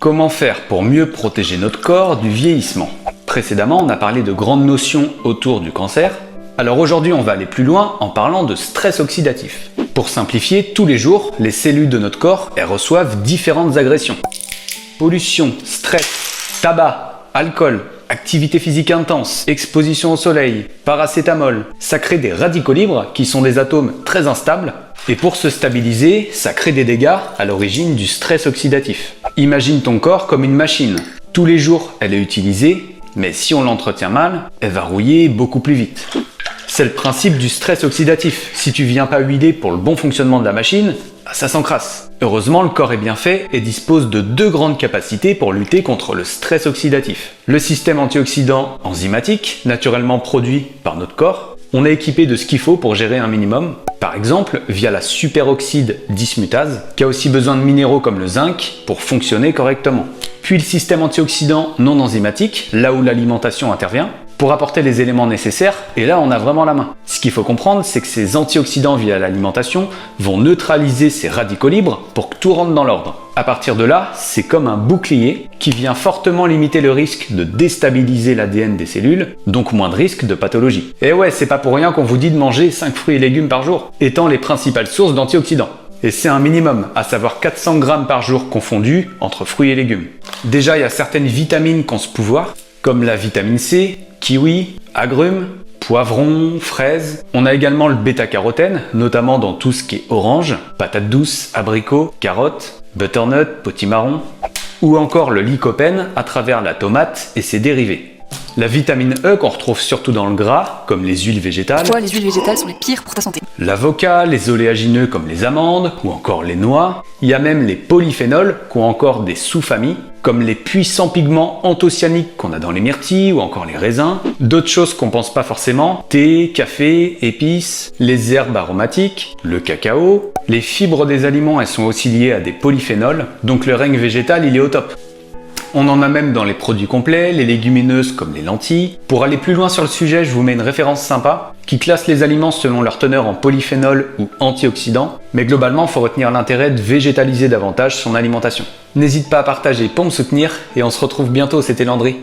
Comment faire pour mieux protéger notre corps du vieillissement? Précédemment, on a parlé de grandes notions autour du cancer. Alors aujourd'hui, on va aller plus loin en parlant de stress oxydatif. Pour simplifier, tous les jours, les cellules de notre corps, elles reçoivent différentes agressions. Pollution, stress, tabac, alcool, activité physique intense, exposition au soleil, paracétamol. Ça crée des radicaux libres qui sont des atomes très instables. Et pour se stabiliser, ça crée des dégâts à l'origine du stress oxydatif. Imagine ton corps comme une machine. Tous les jours, elle est utilisée, mais si on l'entretient mal, elle va rouiller beaucoup plus vite. C'est le principe du stress oxydatif. Si tu viens pas huiler pour le bon fonctionnement de la machine, ça s'encrasse. Heureusement, le corps est bien fait et dispose de deux grandes capacités pour lutter contre le stress oxydatif. Le système antioxydant enzymatique, naturellement produit par notre corps. On est équipé de ce qu'il faut pour gérer un minimum. Par exemple, via la superoxyde dismutase, qui a aussi besoin de minéraux comme le zinc pour fonctionner correctement. Puis le système antioxydant non enzymatique, là où l'alimentation intervient, pour apporter les éléments nécessaires, et là on a vraiment la main. Ce qu'il faut comprendre, c'est que ces antioxydants via l'alimentation vont neutraliser ces radicaux libres pour que tout rentre dans l'ordre. À partir de là, c'est comme un bouclier qui vient fortement limiter le risque de déstabiliser l'ADN des cellules, donc moins de risque de pathologie. Et ouais, c'est pas pour rien qu'on vous dit de manger 5 fruits et légumes par jour, étant les principales sources d'antioxydants. Et c'est un minimum, à savoir 400 grammes par jour confondus entre fruits et légumes. Déjà, il y a certaines vitamines qui ont ce pouvoir, comme la vitamine C, kiwi, agrumes, poivrons, fraises. On a également le bêta-carotène, notamment dans tout ce qui est orange, patates douces, abricots, carottes, butternut, potimarron, ou encore le lycopène à travers la tomate et ses dérivés. La vitamine E qu'on retrouve surtout dans le gras, comme les huiles végétales. Pourquoi les huiles végétales sont les pires pour ta santé? L'avocat, les oléagineux comme les amandes ou encore les noix. Il y a même les polyphénols qui ont encore des sous-familles, comme les puissants pigments anthocyaniniques qu'on a dans les myrtilles ou encore les raisins. D'autres choses qu'on pense pas forcément, thé, café, épices, les herbes aromatiques, le cacao. Les fibres des aliments, elles sont aussi liées à des polyphénols, donc le règne végétal, il est au top. On en a même dans les produits complets, les légumineuses comme les lentilles. Pour aller plus loin sur le sujet, je vous mets une référence sympa qui classe les aliments selon leur teneur en polyphénol ou antioxydants. Mais globalement, il faut retenir l'intérêt de végétaliser davantage son alimentation. N'hésite pas à partager pour me soutenir et on se retrouve bientôt, c'était Landry.